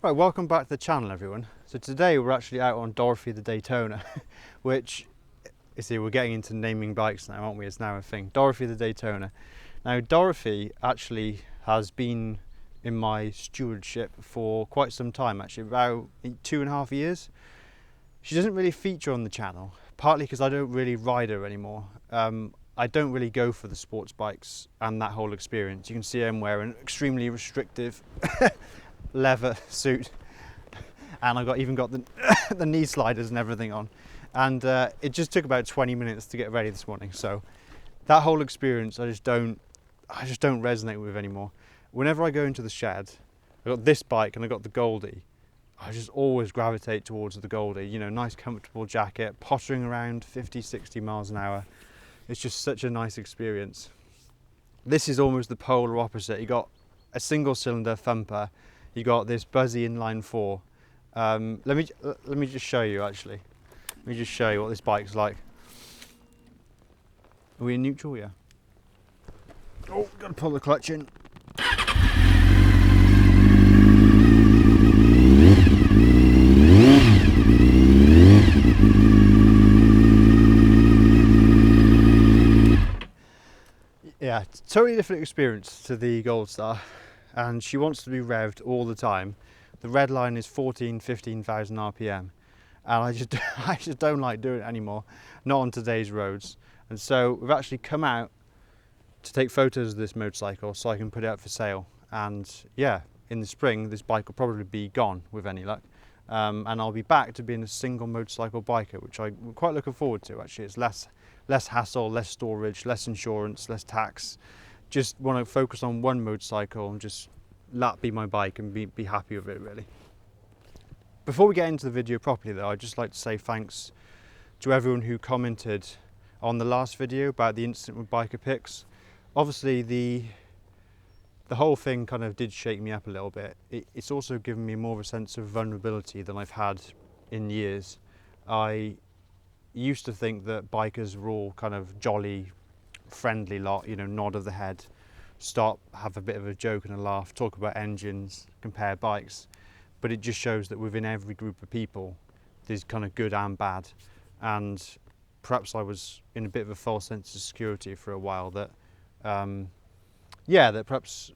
Right, welcome back to the channel, everyone. So today we're actually out on Dorothy the Daytona, which, you see, we're getting into naming bikes now, aren't we? It's now a thing. Dorothy the Daytona. Now, Dorothy actually has been in my stewardship for quite some time, actually, about 2.5 years. She doesn't really feature on the channel, partly because I don't really ride her anymore. I don't really go for the sports bikes and that whole experience. You can see I'm wearing extremely restrictive leather suit, and I even got the knee sliders and everything on, and it just took about 20 minutes to get ready this morning. So that whole experience I just don't resonate with anymore. Whenever I go into the shed, I got this bike and I got the Goldie. I just always gravitate towards the Goldie, you know, nice comfortable jacket, pottering around 50-60 miles an hour. It's just such a nice experience. This is almost the polar opposite. You got a single cylinder thumper, you got this buzzy inline 4. Let me just show you, actually. Let me just show you what this bike's like. Are we in neutral? Yeah. Oh, gotta pull the clutch in. Yeah, totally different experience to the Gold Star, and she wants to be revved all the time. The red line is 15,000 RPM, and I just don't like doing it anymore, not on today's roads. And so we've actually come out to take photos of this motorcycle so I can put it up for sale. And yeah, in the spring this bike will probably be gone with any luck, and I'll be back to being a single motorcycle biker, which I'm quite looking forward to. Actually, it's less hassle, less storage, less insurance, less tax. Just want to focus on one motorcycle and just let that be my bike and be happy with it, really. Before we get into the video properly though, I'd just like to say thanks to everyone who commented on the last video about the incident with biker pics. Obviously the whole thing kind of did shake me up a little bit. It's also given me more of a sense of vulnerability than I've had in years. I used to think that bikers were all kind of jolly, friendly lot, you know, nod of the head, stop, have a bit of a joke and a laugh, talk about engines, compare bikes. But it just shows that within every group of people there's kind of good and bad, and perhaps I was in a bit of a false sense of security for a while, that that perhaps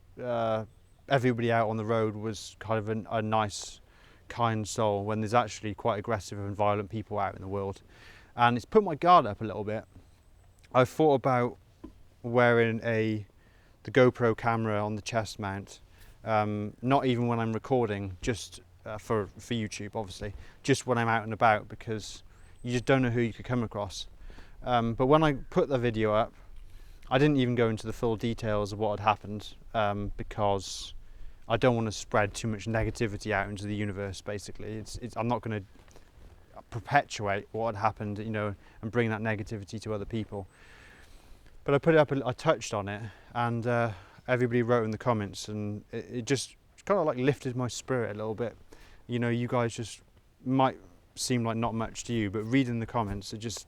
everybody out on the road was kind of a nice, kind soul, when there's actually quite aggressive and violent people out in the world. And it's put my guard up a little bit. I've thought about wearing the GoPro camera on the chest mount, not even when I'm recording, just for YouTube, obviously, just when I'm out and about, because you just don't know who you could come across. But when I put the video up, I didn't even go into the full details of what had happened, because I don't want to spread too much negativity out into the universe. Basically, I'm not going to perpetuate what had happened, you know, and bring that negativity to other people. But I put it up, I touched on it, and everybody wrote in the comments, and it just kind of like lifted my spirit a little bit. You know, you guys just might seem like not much to you, but reading the comments, it just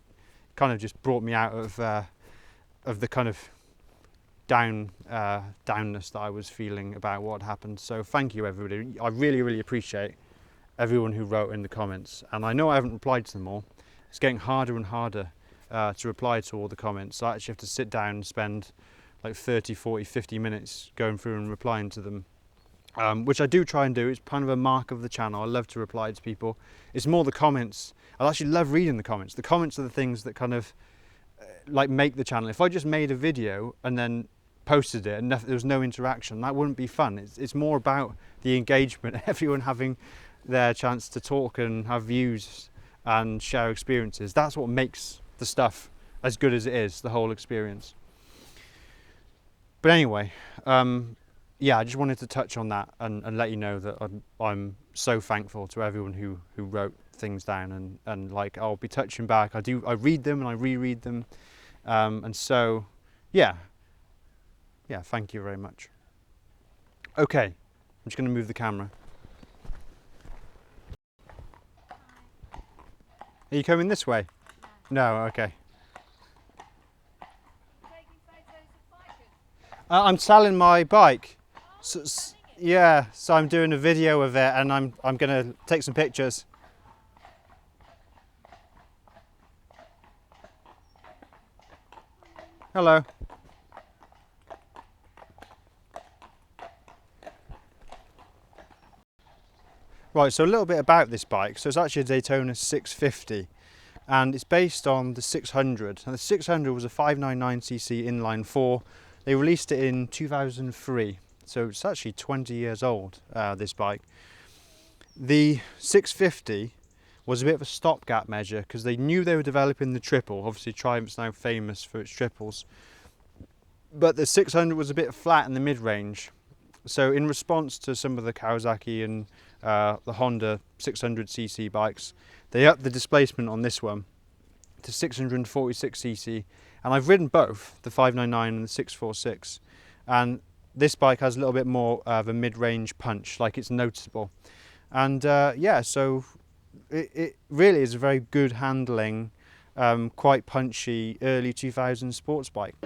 kind of just brought me out of the kind of downness that I was feeling about what had happened. So thank you, everybody. I really appreciate everyone who wrote in the comments, and I know I haven't replied to them all. It's getting harder and harder to reply to all the comments. So I actually have to sit down and spend like 30, 40, 50 minutes going through and replying to them, which I do try and do. It's kind of a mark of the channel. I love to reply to people. It's more the comments. I actually love reading the comments. The comments are the things that kind of like make the channel. If I just made a video and then posted it and there was no interaction, that wouldn't be fun. It's more about the engagement, everyone having their chance to talk and have views and share experiences. That's what makes the stuff as good as it is, the whole experience. But anyway, yeah, I just wanted to touch on that and let you know that I'm so thankful to everyone who wrote things down, and like, I'll be touching back. I read them and I reread them, and so yeah, thank you very much. Okay, I'm just going to move the camera. Are you coming this way? No, okay. I'm selling my bike. Yeah, so I'm doing a video of it, and I'm gonna take some pictures. Hello. Right, so a little bit about this bike. So it's actually a Daytona 650, and it's based on the 600. And the 600 was a 599cc inline 4. They released it in 2003, so it's actually 20 years old, this bike. The 650 was a bit of a stopgap measure because they knew they were developing the triple. Obviously Triumph's now famous for its triples, but the 600 was a bit flat in the mid-range. So in response to some of the Kawasaki and the Honda 600cc bikes, they upped the displacement on this one to 646cc, and I've ridden both, the 599 and the 646, and this bike has a little bit more of a mid-range punch, like it's noticeable. And yeah, so it really is a very good handling, quite punchy early 2000s sports bike.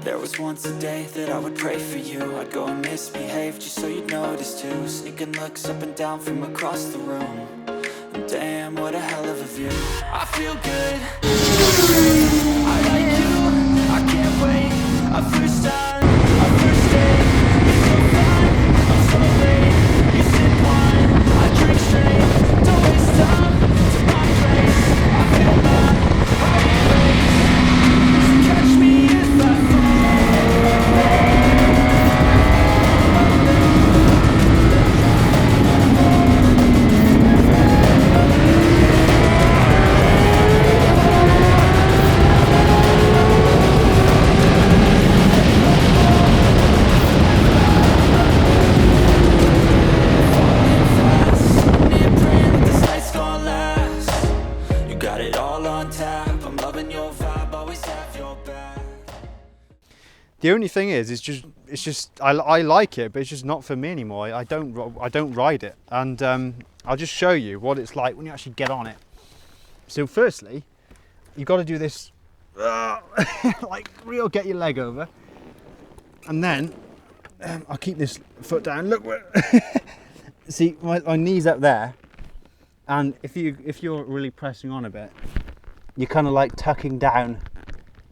There was once a day that I would pray for you. I'd go and misbehave just so you'd notice too. Sneaking looks up and down from across the room. And damn, what a hell of a view. I feel good, I like you, I can't wait. A first time, a first date. It's so fun, I'm so late. You sip wine, I drink straight. Don't waste time to my place. I feel my heart race. So catch me if I fall. The only thing is, it's just I like it, but it's just not for me anymore. I don't ride it, and I'll just show you what it's like when you actually get on it. So firstly, you've got to do this, like real, get your leg over, and then I'll keep this foot down. Look, see my knees up there, and if you're really pressing on a bit, you're kind of like tucking down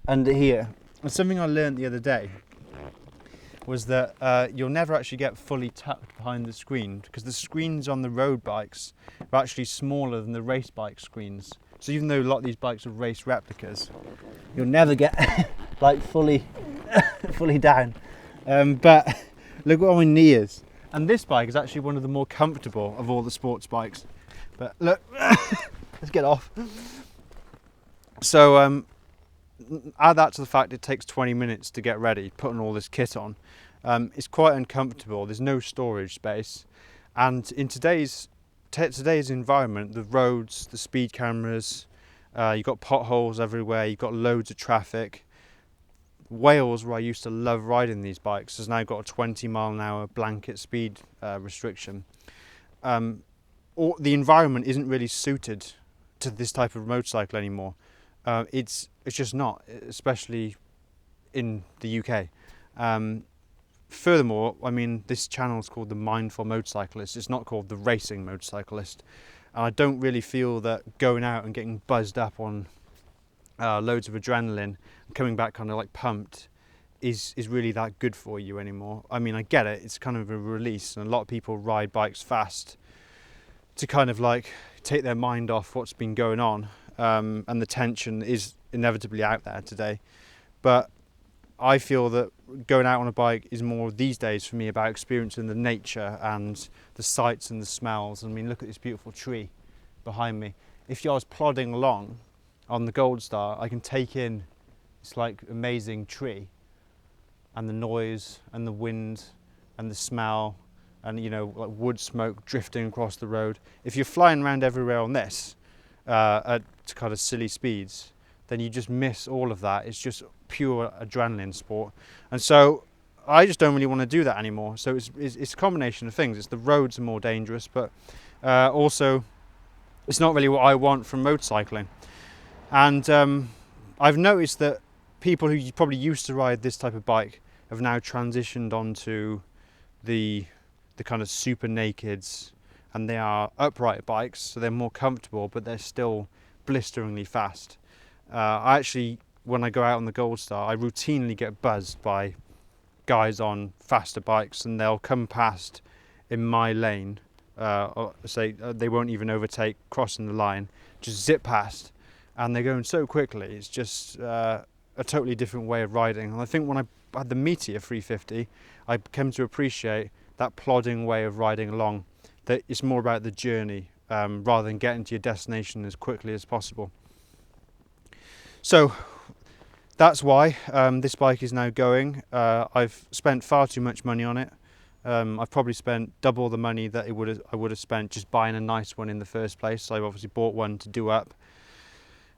under here. And something I learned the other day was that you'll never actually get fully tucked behind the screen, because the screens on the road bikes are actually smaller than the race bike screens. So even though a lot of these bikes are race replicas, you'll never get like fully down. But look what my knee is. And this bike is actually one of the more comfortable of all the sports bikes. But look, let's get off. So add that to the fact it takes 20 minutes to get ready, putting all this kit on. It's quite uncomfortable. There's no storage space, and in today's environment, the roads, the speed cameras, you've got potholes everywhere, you've got loads of traffic. Wales, where I used to love riding these bikes, has now got a 20-mile-an-hour blanket speed restriction. Or the environment isn't really suited to this type of motorcycle anymore. It's just not, especially in the UK. Furthermore, I mean, this channel is called the Mindful Motorcyclist. It's not called the Racing Motorcyclist. And I don't really feel that going out and getting buzzed up on loads of adrenaline and coming back kind of like pumped is really that good for you anymore. I mean, I get it, it's kind of a release, and a lot of people ride bikes fast to kind of like take their mind off what's been going on. And the tension is inevitably out there today, but I feel that going out on a bike is more these days for me about experiencing the nature and the sights and the smells. I mean, look at this beautiful tree behind me. If I was plodding along on the Gold Star, I can take in this like amazing tree and the noise and the wind and the smell and, you know, like wood smoke drifting across the road. If you're flying around everywhere on this at kind of silly speeds, then you just miss all of that. It's just pure adrenaline sport, and so I just don't really want to do that anymore. So it's a combination of things. It's the roads are more dangerous, but also it's not really what I want from motorcycling. And I've noticed that people who probably used to ride this type of bike have now transitioned onto the the kind of super nakeds, and they are upright bikes, so they're more comfortable, but they're still blisteringly fast. I actually, when I go out on the Gold Star, I routinely get buzzed by guys on faster bikes, and they'll come past in my lane, they won't even overtake crossing the line, just zip past, and they're going so quickly. It's just a totally different way of riding. And I think when I had the Meteor 350, I came to appreciate that plodding way of riding along, that it's more about the journey rather than getting to your destination as quickly as possible. So that's why this bike is now going. I've spent far too much money on it. I've probably spent double the money that I would have spent just buying a nice one in the first place. So I've obviously bought one to do up.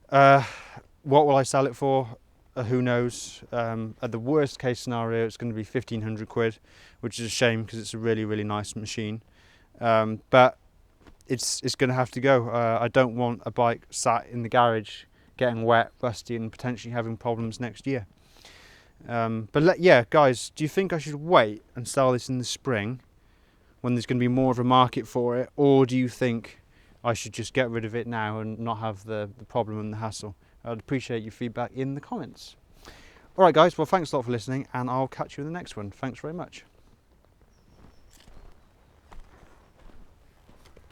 What will I sell it for? Who knows? At the worst case scenario, it's going to be 1,500 quid, which is a shame because it's a really, really nice machine. But it's going to have to go. I don't want a bike sat in the garage getting wet, rusty, and potentially having problems next year. But yeah, guys, do you think I should wait and sell this in the spring when there's going to be more of a market for it, or do you think I should just get rid of it now and not have the problem and the hassle? I'd appreciate your feedback in the comments. Alright guys, well thanks a lot for listening, and I'll catch you in the next one. Thanks very much.